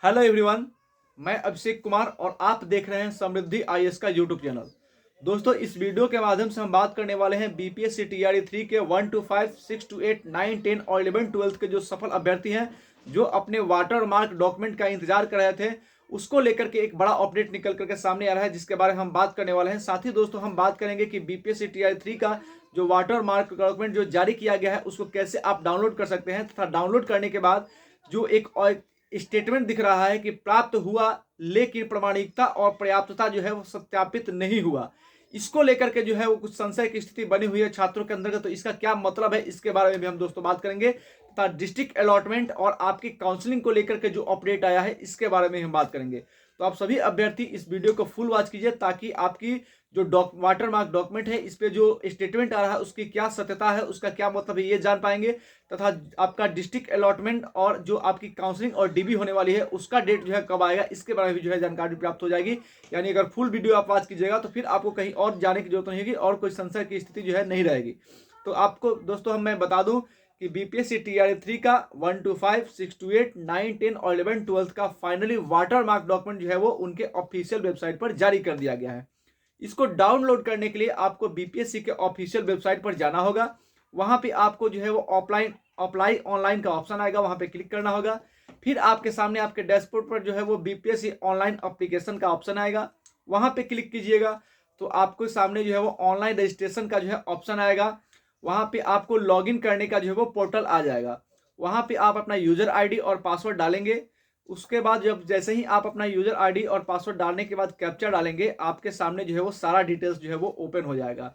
Hello everyone, मैं अभिषेक कुमार और आप देख रहे हैं समृद्धि आईएएस का यूट्यूब चैनल। दोस्तों, इस वीडियो के माध्यम से हम बात करने वाले हैं बीपीएससी टीआरई 3 के 1 to 5, 6 to 8, 9, 10 और 11, 12 के जो सफल अभ्यर्थी हैं, जो अपने वाटर मार्क डॉक्यूमेंट का इंतजार कर रहे थे, उसको लेकर के एक बड़ा अपडेट निकल करके सामने आ रहा है, जिसके बारे में हम बात करने वाले हैं। साथ ही दोस्तों, हम बात करेंगे कि बीपीएससी टीआरई 3 का जो वाटर मार्क डॉक्यूमेंट जो जारी किया गया है, उसको कैसे आप डाउनलोड कर सकते हैं, तथा डाउनलोड करने के बाद जो एक स्टेटमेंट दिख रहा है कि प्राप्त हुआ लेकिन प्रमाणिकता और पर्याप्तता जो है वो सत्यापित नहीं हुआ, इसको लेकर के जो है वो कुछ संशय की स्थिति बनी हुई है छात्रों के अंदर। तो इसका क्या मतलब है, इसके बारे में भी हम दोस्तों बात करेंगे, तथा डिस्ट्रिक्ट अलॉटमेंट और आपकी काउंसलिंग को लेकर के जो अपडेट आया है, इसके बारे में हम बात करेंगे। तो आप सभी अभ्यर्थी इस वीडियो को फुल वॉच कीजिए, ताकि आपकी जो वाटर मार्क डॉक्यूमेंट है, इस पे जो स्टेटमेंट आ रहा है उसकी क्या सत्यता है, उसका क्या मतलब है, ये जान पाएंगे। तथा आपका डिस्ट्रिक्ट अलॉटमेंट और जो आपकी काउंसलिंग और डीबी होने वाली है, उसका डेट जो है कब आएगा, इसके बारे में भी जो है जानकारी प्राप्त हो जाएगी। यानी अगर फुल वीडियो आप वॉच कीजिएगा तो फिर आपको कहीं और जाने की जरूरत नहीं होगी और कोई संशय की स्थिति जो है नहीं रहेगी। तो आपको दोस्तों मैं बता दूं कि बीपीएससी टीआरई 3 का 1 to 5, 6 to 8, 9, 10 और 11, 12 का फाइनली वाटर मार्क डॉक्यूमेंट जो है वो उनके ऑफिशियल वेबसाइट पर जारी कर दिया गया है। इसको डाउनलोड करने के लिए आपको बीपीएससी के ऑफिशियल वेबसाइट पर जाना होगा। वहां पे आपको जो है वो अप्लाई ऑनलाइन का ऑप्शन आएगा, वहां पे क्लिक करना होगा। फिर आपके सामने आपके डैशबोर्ड पर जो है वो बीपीएससी ऑनलाइन एप्लीकेशन का ऑप्शन आएगा, वहां पे क्लिक कीजिएगा तो आपको सामने जो है वो ऑनलाइन रजिस्ट्रेशन का जो है ऑप्शन आएगा। वहां पे आपको लॉगिन करने का जो है वो पोर्टल आ जाएगा। वहां पे आप अपना यूजर आईडी और पासवर्ड डालेंगे। उसके बाद जब जैसे ही आप अपना यूजर आईडी और पासवर्ड डालने के बाद कैप्चा डालेंगे, आपके सामने जो है वो सारा डिटेल्स जो है वो ओपन हो जाएगा।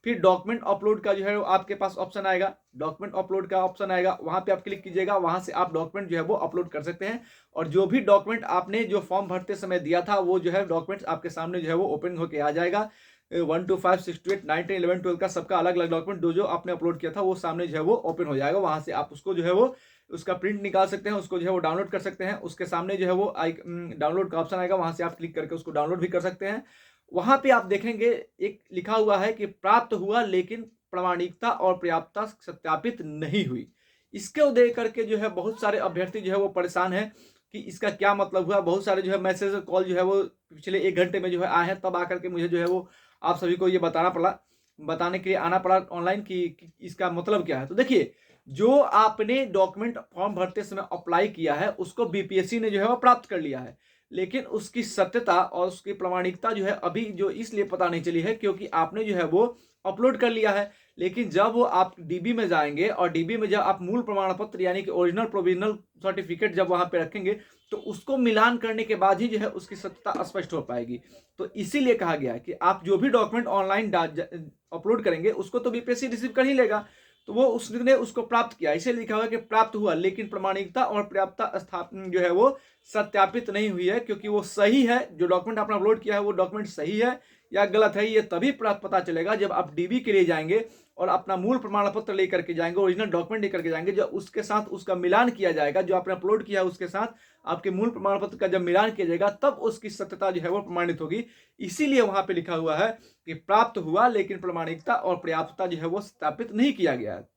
फिर डॉक्यूमेंट अपलोड का जो है वो आपके पास ऑप्शन आएगा, डॉक्यूमेंट अपलोड का ऑप्शन आएगा, वहां पे आप क्लिक कीजिएगा। वहां से आप डॉक्यूमेंट जो है वो अपलोड कर सकते हैं, और जो भी डॉक्यूमेंट आपने जो फॉर्म भरते समय दिया था, वो जो है डॉक्यूमेंट्स आपके सामने जो है वो ओपन होकर आ जाएगा। 1 to 5, 6 to 8, 9, 10, 11, 12 का सबका अलग अलग डॉक्यूमेंट जो आपने अपलोड किया था, वो सामने जो है वो ओपन हो जाएगा। वहां से आप उसको जो है वो उसका प्रिंट निकाल सकते हैं, उसको जो है वो डाउनलोड कर सकते हैं। उसके सामने जो है वो डाउनलोड का ऑप्शन आएगा, वहां से आप क्लिक करके उसको डाउनलोड भी कर सकते हैं। वहां पे आप देखेंगे एक लिखा हुआ है कि प्राप्त हुआ लेकिन प्रमाणिकता और पर्याप्तता सत्यापित नहीं हुई। इसको देख करके जो है बहुत सारे अभ्यर्थी जो है वो परेशान है कि इसका क्या मतलब हुआ। बहुत सारे जो है मैसेज कॉल जो है वो पिछले 1 घंटे में जो है आए हैं, तब आकर के मुझे जो है वो आप सभी को ये बताने के लिए आना पड़ा ऑनलाइन कि इसका मतलब क्या है। तो देखिए, जो आपने डॉक्यूमेंट फॉर्म भरते समय अप्लाई किया है, उसको बीपीएससी ने जो है वो प्राप्त कर लिया है, लेकिन उसकी सत्यता और उसकी प्रामाणिकता जो है अभी जो इसलिए पता नहीं चली है क्योंकि आपने जो है वो अपलोड कर लिया है। लेकिन जब वो आप डीबी में जाएंगे और डीबी में जब आप मूल प्रमाण पत्र यानी कि ओरिजिनल प्रोविजनल सर्टिफिकेट जब वहां पे रखेंगे, तो उसको मिलान करने के बाद ही जो है उसकी सत्यता स्पष्ट हो पाएगी। तो इसीलिए कहा गया है कि आप जो भी डॉक्यूमेंट ऑनलाइन अपलोड करेंगे, उसको तो बीपीएससी रिसीव कर ही लेगा। तो वो उसने उसको प्राप्त किया, इसे लिखा हुआ कि प्राप्त हुआ लेकिन प्रमाणिकता और पर्याप्तता स्थापन जो है वो सत्यापित नहीं हुई है, क्योंकि वो सही है, जो डॉक्यूमेंट आपने अपलोड किया है वो डॉक्यूमेंट सही है या गलत है, ये तभी पता चलेगा जब आप डीबी के लिए जाएंगे और अपना मूल प्रमाण पत्र लेकर के जाएंगे, ओरिजिनल डॉक्यूमेंट लेकर के जाएंगे। जब उसके साथ उसका मिलान किया जाएगा, जो आपने अपलोड किया है उसके साथ आपके मूल प्रमाण पत्र का जब मिलान किया जाएगा, तब उसकी सत्यता जो है वो प्रमाणित होगी। इसीलिए वहां पे लिखा हुआ है कि प्राप्त हुआ लेकिन प्रमाणिकता और पर्याप्तता जो है वो स्थापित नहीं किया गया है।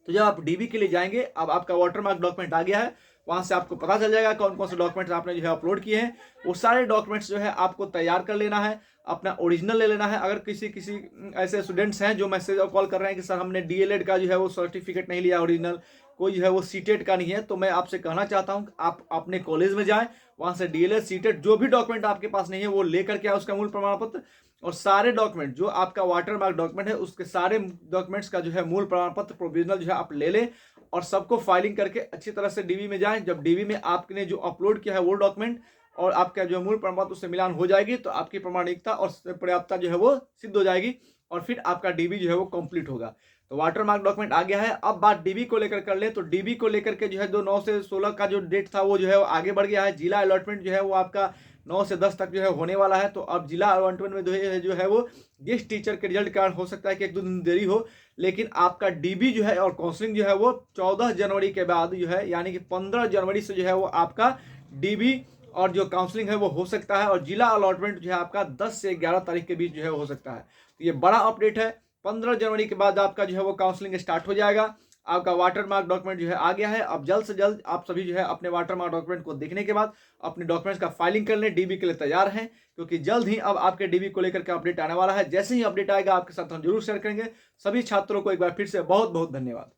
तो जब आप डीबी के लिए जाएंगे, अब आपका वाटरमार्क डॉक्यूमेंट आ गया है, वहां से आपको पता चल जाएगा कौन कौन से डॉक्यूमेंट्स आपने जो है अपलोड किए हैं। वो सारे डॉक्यूमेंट्स जो है आपको तैयार कर लेना है, अपना ओरिजिनल ले लेना है। अगर किसी किसी ऐसे स्टूडेंट्स हैं जो मैसेज और कॉल कर रहे हैं कि सर हमने डीएलएड का जो है वो सर्टिफिकेट नहीं लिया ओरिजिनल, कोई जो है वो सीटेट का नहीं है, तो मैं आपसे कहना चाहता हूं आप अपने कॉलेज में जाएं, वहां से डीएलएड सीटेट जो भी डॉक्यूमेंट आपके पास नहीं है वो लेकर के आओ, उसका मूल प्रमाण पत्र और सारे डॉक्यूमेंट जो आपका वाटरमार्क डॉक्यूमेंट है उसके सारे डॉक्यूमेंट्स का जो है मूल प्रमाण पत्र प्रोविजनल जो है आप ले लें, और सबको फाइलिंग करके अच्छी तरह से डीबी में जाएं। जब डीबी में आपने जो अपलोड किया है वो डॉक्यूमेंट और आपका जो मूल प्रमाण पत्र उससे मिलान हो जाएगी, तो आपकी प्रमाणिकता और पर्याप्तता जो है वो सिद्ध हो जाएगी, और फिर आपका डीबी जो है वो कंप्लीट होगा। तो वाटरमार्क डॉक्यूमेंट आ गया है। अब बात डीबी को लेकर कर ले, तो डीबी को लेकर के जो है 9 से 16 का जो डेट था वो जो है वो आगे बढ़ गया है। जिला अलॉटमेंट जो है वो आपका 9 से 10 तक जो है होने वाला है। तो अब जिला अलॉटमेंट में जो है वो गेस्ट टीचर के रिजल्ट के कारण हो सकता है कि 1-2 दिन देरी हो, लेकिन आपका डीबी जो है और काउंसलिंग जो है वो 14 जनवरी के बाद जो है, यानी कि 15 जनवरी से जो है वो आपका डीबी और जो काउंसलिंग है वो हो सकता है, और जिला अलॉटमेंट जो है आपका 10 से 11 तारीख के बीच जो है हो सकता है। तो ये बड़ा अपडेट है। 15 जनवरी के बाद आपका जो है वो काउंसलिंग स्टार्ट हो जाएगा। आपका वाटरमार्क डॉक्यूमेंट जो है आ गया है। अब जल्द से जल्द आप सभी जो है अपने वाटरमार्क डॉक्यूमेंट को देखने के बाद अपने डॉक्यूमेंट्स का फाइलिंग कर लें, डीबी के लिए तैयार हैं, क्योंकि जल्द ही अब आपके डीबी को लेकर के अपडेट आने वाला है। जैसे ही अपडेट आएगा आपके साथ हम जरूर शेयर करेंगे। सभी छात्रों को एक बार फिर से बहुत बहुत धन्यवाद।